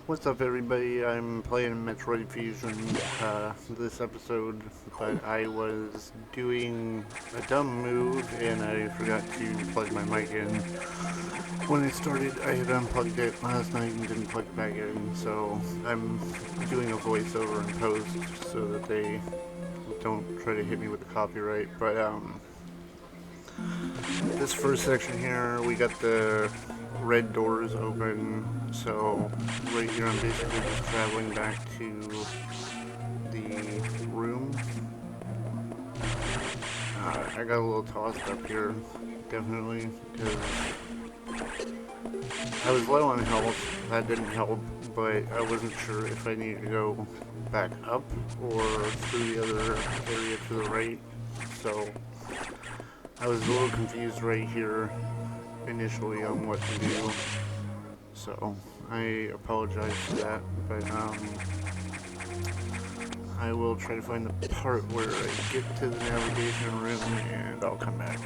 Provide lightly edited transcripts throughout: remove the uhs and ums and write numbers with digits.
What's up, everybody? I'm playing Metroid Fusion this episode, but I was doing a dumb move and I forgot to plug my mic in. When I started, I had unplugged it last night and didn't plug it back in, so I'm doing a voiceover in post so that they don't try to hit me with the copyright. But this first section here, we got the red doors open, so right here I'm basically just traveling back to the room. I got a little tossed up here, definitely, because I was low on health. That didn't help, but I wasn't sure if I needed to go back up or through the other area to the right, so I was a little confused right here initially on what to do. So I apologize for that, but I will try to find the part where I get to the navigation room and I'll come back.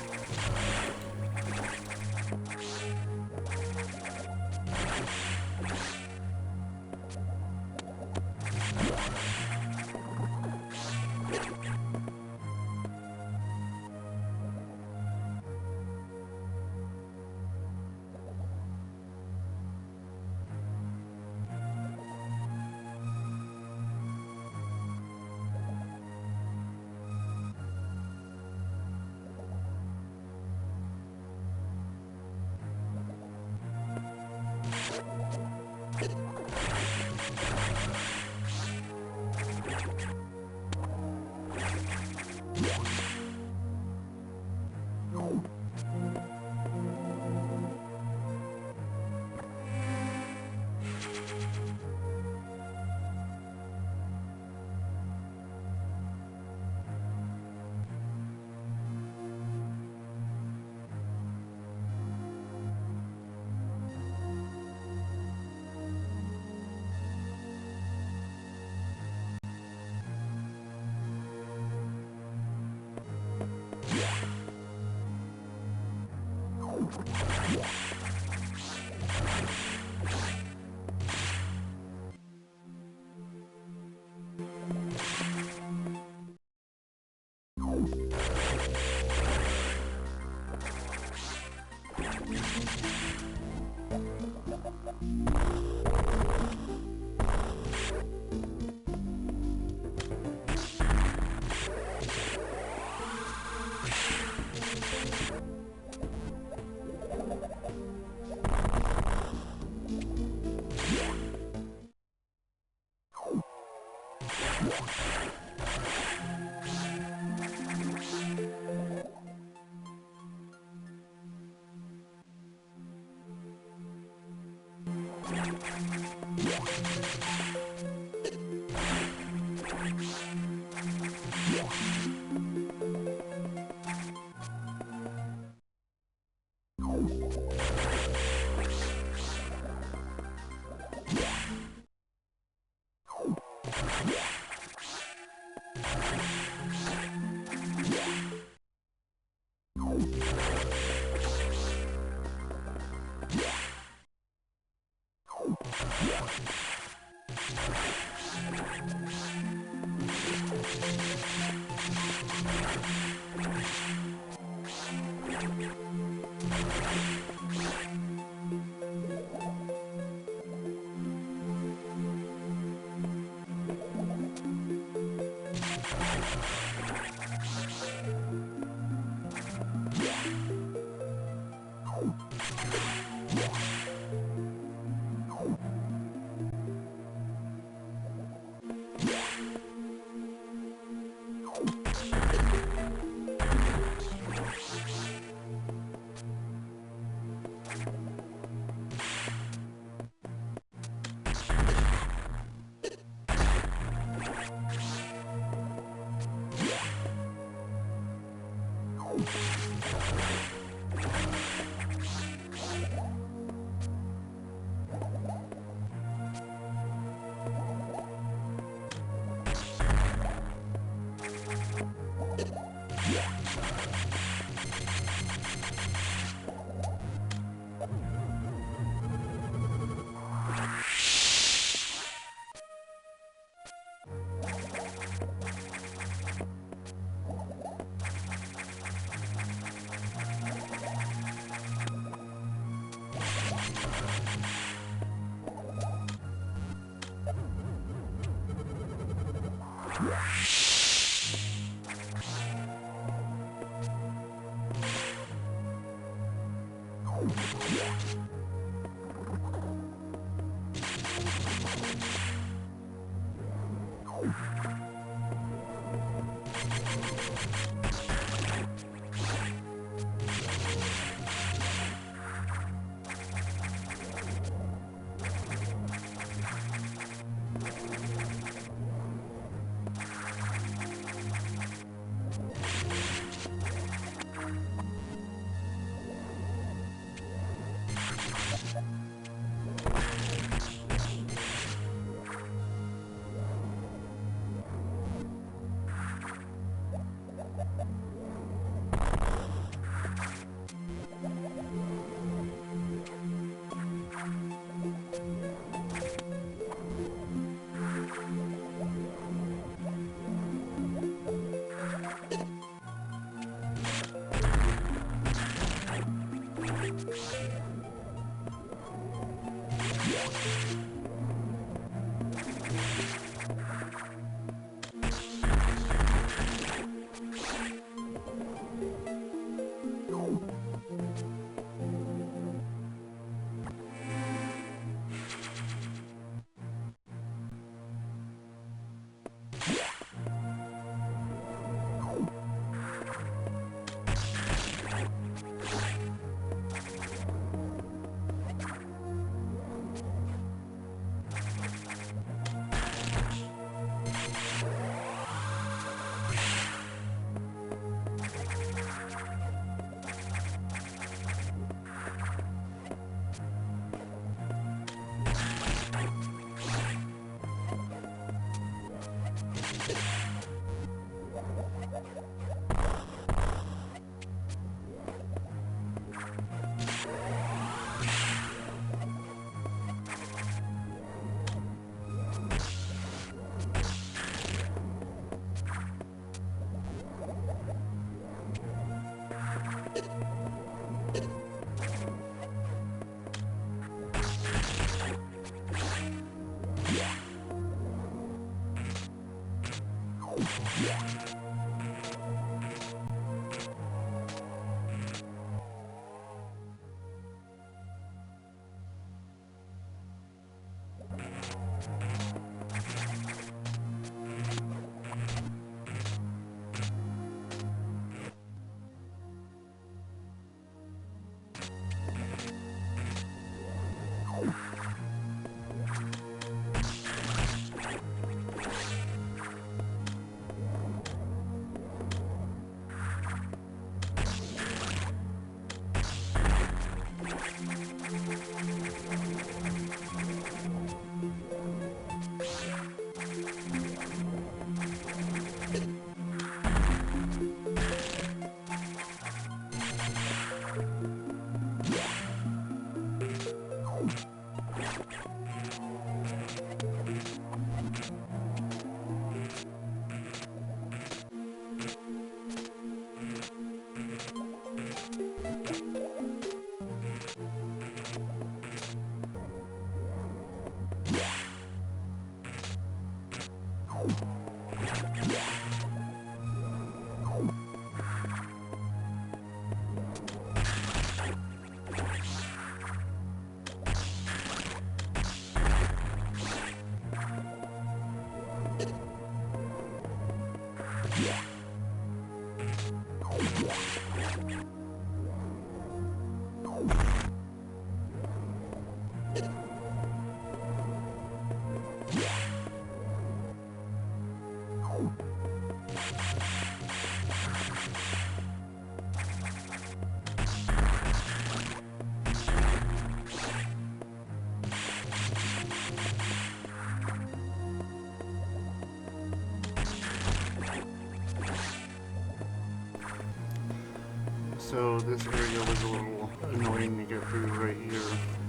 So this area was a little annoying to get through right here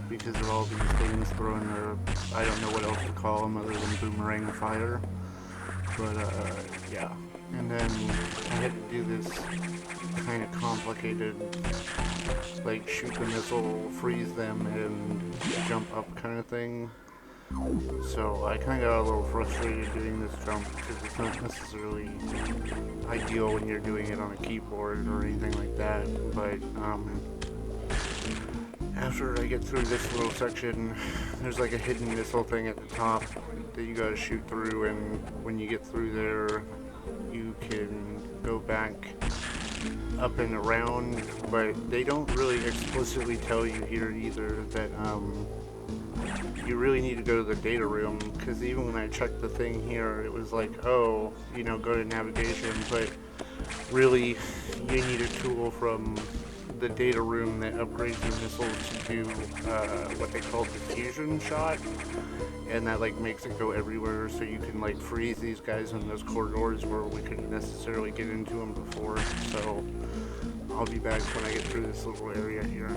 because of all these things throwing the, I don't know what else to call them other than boomerang fire. But yeah. And then I had to do this kind of complicated, like shoot the missile, freeze them, and jump up kind of thing. So I kind of got a little frustrated doing this jump because it's not necessarily ideal when you're doing it on a keyboard or anything like that. But after I get through this little section, there's like a hidden missile thing at the top that you gotta shoot through, and when you get through there, you can go back up and around, but they don't really explicitly tell you here either that you really need to go to the data room, because even when I checked the thing here, it was like, oh, you know, go to navigation, but really you need a tool from the data room that upgrades your missiles to do what they call the fusion shot, and that like makes it go everywhere, so you can like freeze these guys in those corridors where we couldn't necessarily get into them before. So I'll be back when I get through this little area here.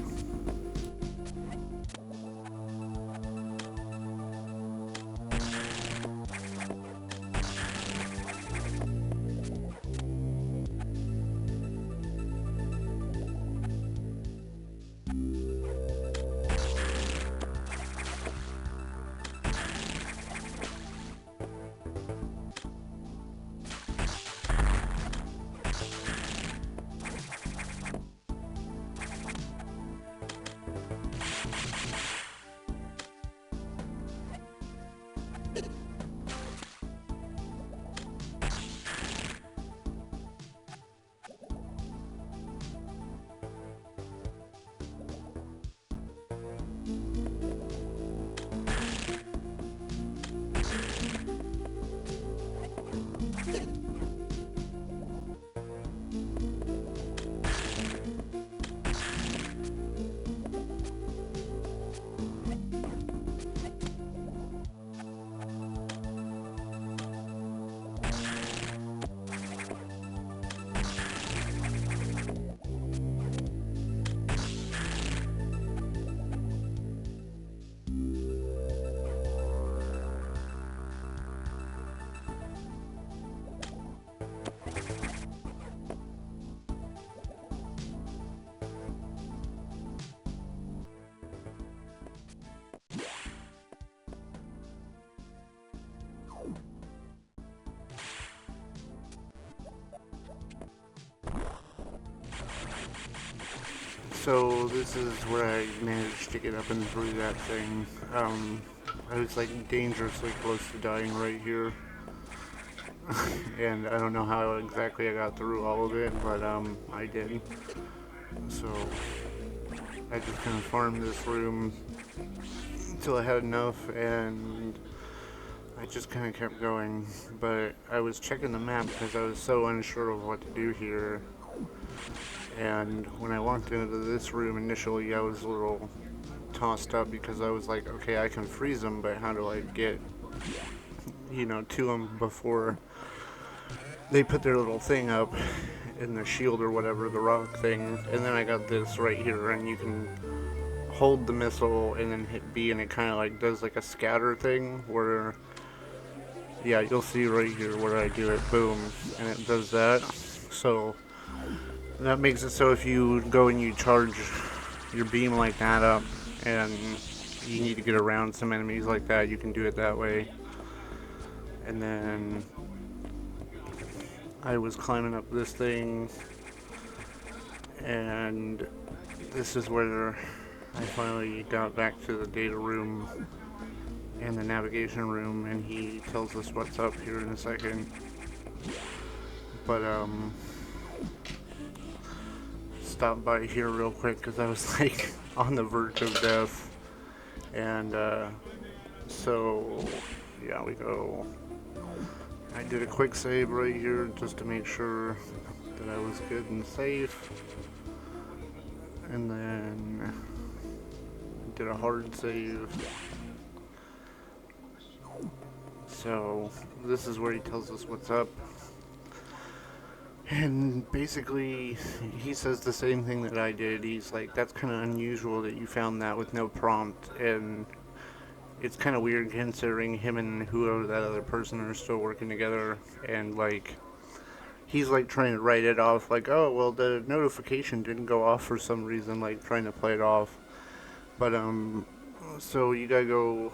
So this is where I managed to get up and through that thing. I was like dangerously close to dying right here. And I don't know how exactly I got through all of it, but I did. So I just kind of farmed this room until I had enough, and I just kind of kept going. But I was checking the map because I was so unsure of what to do here. And when I walked into this room initially, I was a little tossed up because I was like, okay, I can freeze them, but how do I get, you know, to them before they put their little thing up in the shield or whatever, the rock thing. And then I got this right here, and you can hold the missile and then hit B, and it kind of like does like a scatter thing where, yeah, you'll see right here where I do it, boom, and it does that. So that makes it so if you go and you charge your beam like that up and you need to get around some enemies like that, you can do it that way. And then I was climbing up this thing, and this is where I finally got back to the data room and the navigation room, and he tells us what's up here in a second. But stop by here real quick because I was like on the verge of death, and so yeah, we go. I did a quick save right here just to make sure that I was good and safe, and then did a hard save. So this is where he tells us what's up. And basically, he says the same thing that I did. He's like, that's kind of unusual that you found that with no prompt. And it's kind of weird considering him and whoever that other person are still working together. And like, he's like trying to write it off like, oh, well, the notification didn't go off for some reason, like trying to play it off. But, so you gotta go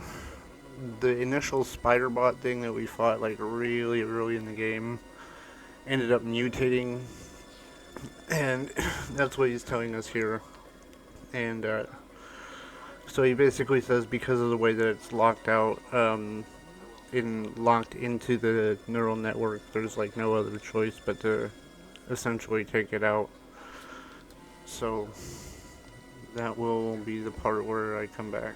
the initial spider bot thing that we fought like really early in the game ended up mutating, and that's what he's telling us here. And so he basically says because of the way that it's locked out, locked into the neural network, there's like no other choice but to essentially take it out. So that will be the part where I come back.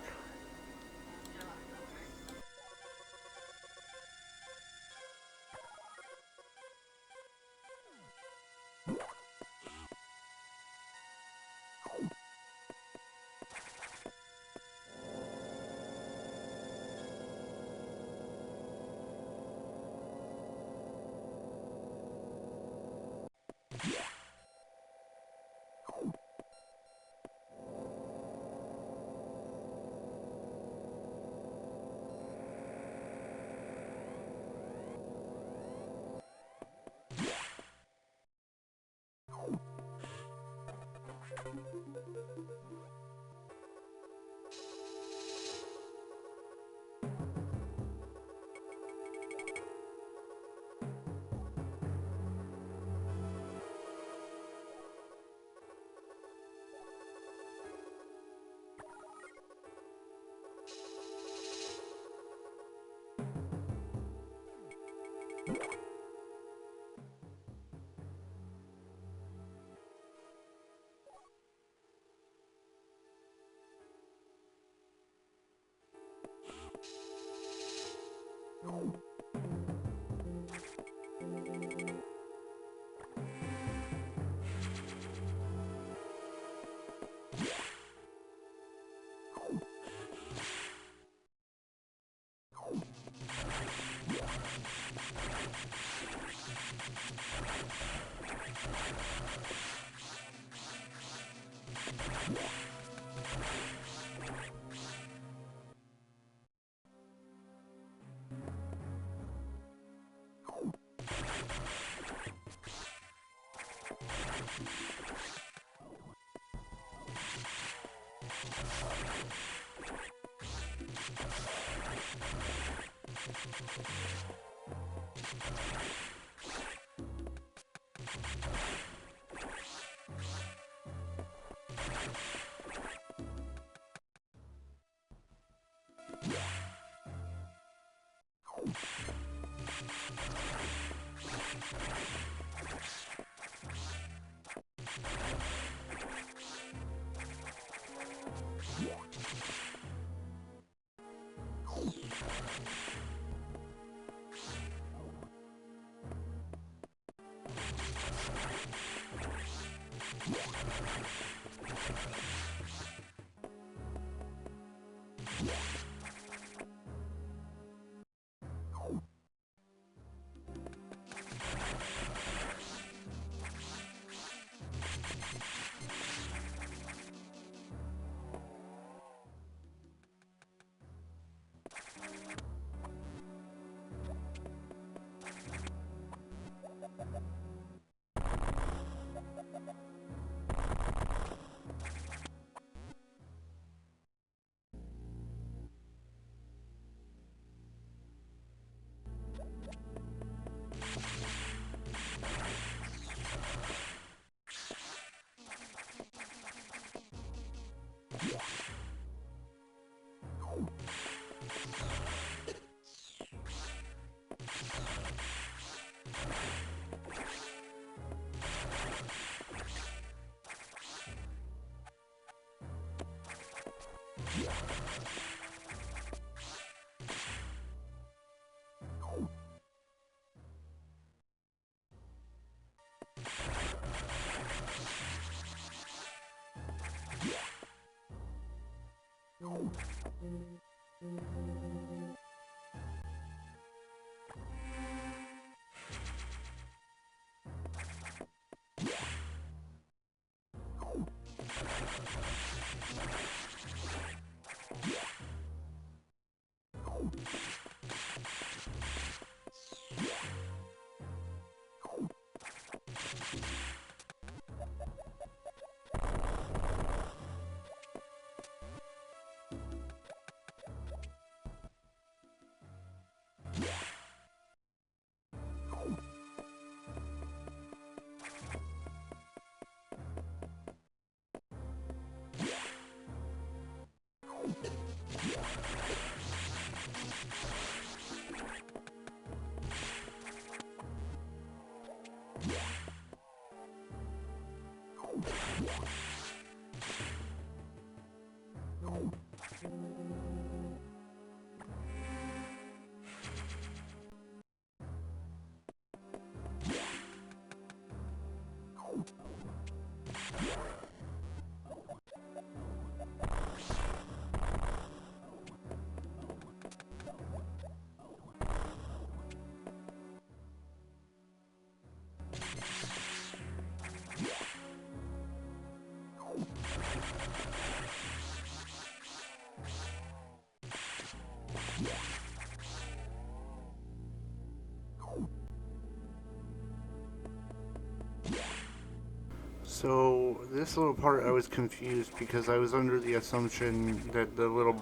So this little part I was confused because I was under the assumption that the little,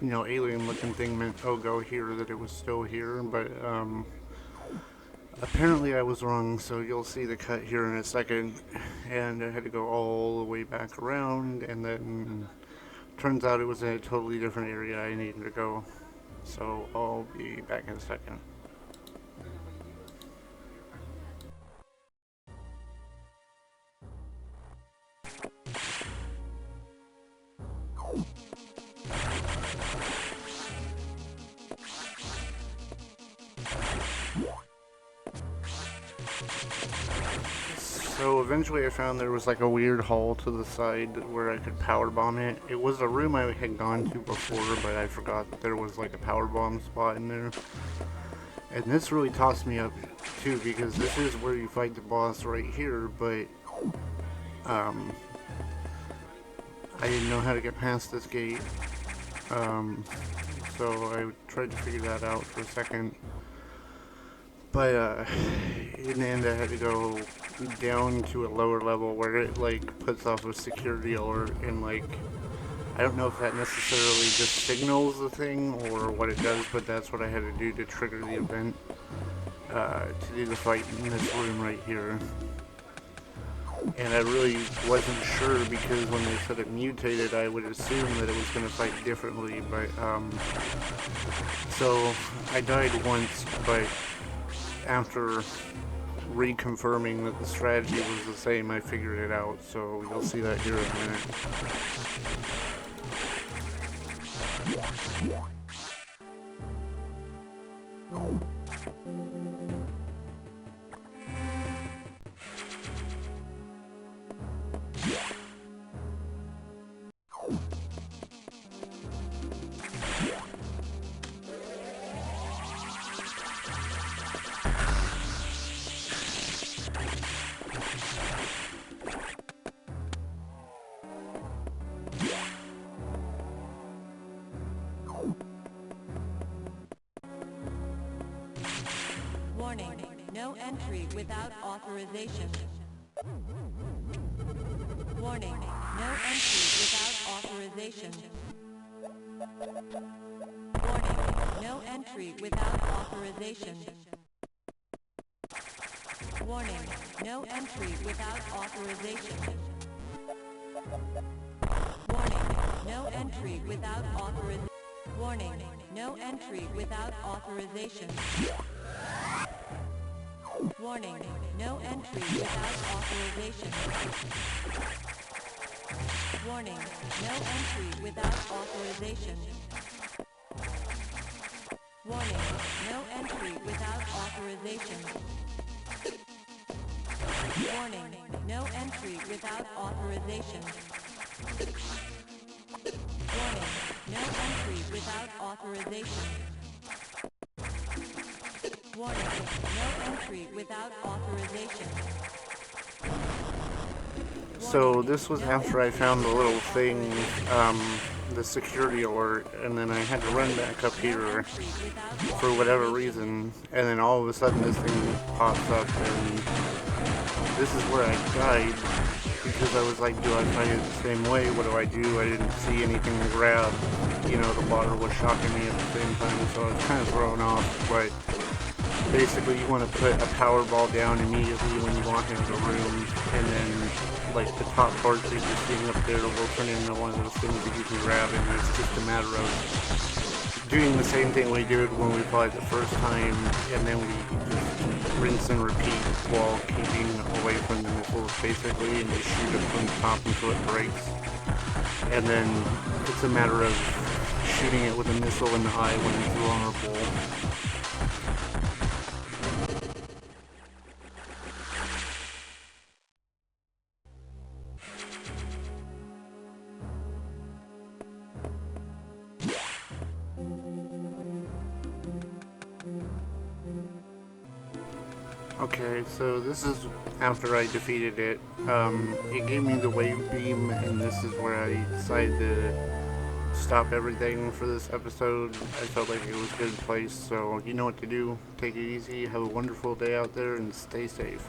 alien looking thing meant, oh, go here, that it was still here, but apparently I was wrong, so you'll see the cut here in a second, and I had to go all the way back around, and then turns out it was in a totally different area I needed to go, so I'll be back in a second. So eventually I found there was like a weird hall to the side where I could power bomb it. It was a room I had gone to before, but I forgot that there was like a power bomb spot in there. And this really tossed me up too, because this is where you fight the boss right here, but I didn't know how to get past this gate. So I tried to figure that out for a second. But in the end I had to go down to a lower level where it like puts off a security alert, and like I don't know if that necessarily just signals the thing or what it does, but that's what I had to do to trigger the event to do the fight in this room right here. And I really wasn't sure, because when they said it mutated, I would assume that it was going to fight differently, but so I died once, but after reconfirming that the strategy was the same, I figured it out, so you'll see that here in a minute. Warning, no entry without authorization. Warning, no entry without authorization. Warning, no entry without authorization. Warning, no entry without authorization. Warning, no entry without authorization. Warning, no entry without authorization. Warning, no entry without authorization. Warning, no entry without authorization. Warning, no entry without authorization. Warning, no entry without authorization. Warning, no entry without authorization. Warning, no entry without authorization. So this was after I found the little thing, the security alert, and then I had to run back up here for whatever reason, and then all of a sudden this thing pops up, and this is where I died, because I was like, do I fight it the same way? What do? I didn't see anything to grab. The water was shocking me at the same time, so I was kind of thrown off, but basically you want to put a power ball down immediately when you walk into the room, and then like the top part that you're seeing up there will turn into one of those things that you can grab, and it's just a matter of doing the same thing we did when we played the first time, and then we just rinse and repeat while keeping away from the missiles basically, and just shoot it from the top until it breaks. And then it's a matter of shooting it with a missile in the eye when it's vulnerable. Okay, so this is after I defeated it. It gave me the wave beam, and this is where I decided to stop everything for this episode. I felt like it was a good place, so you know what to do. Take it easy, have a wonderful day out there, and stay safe.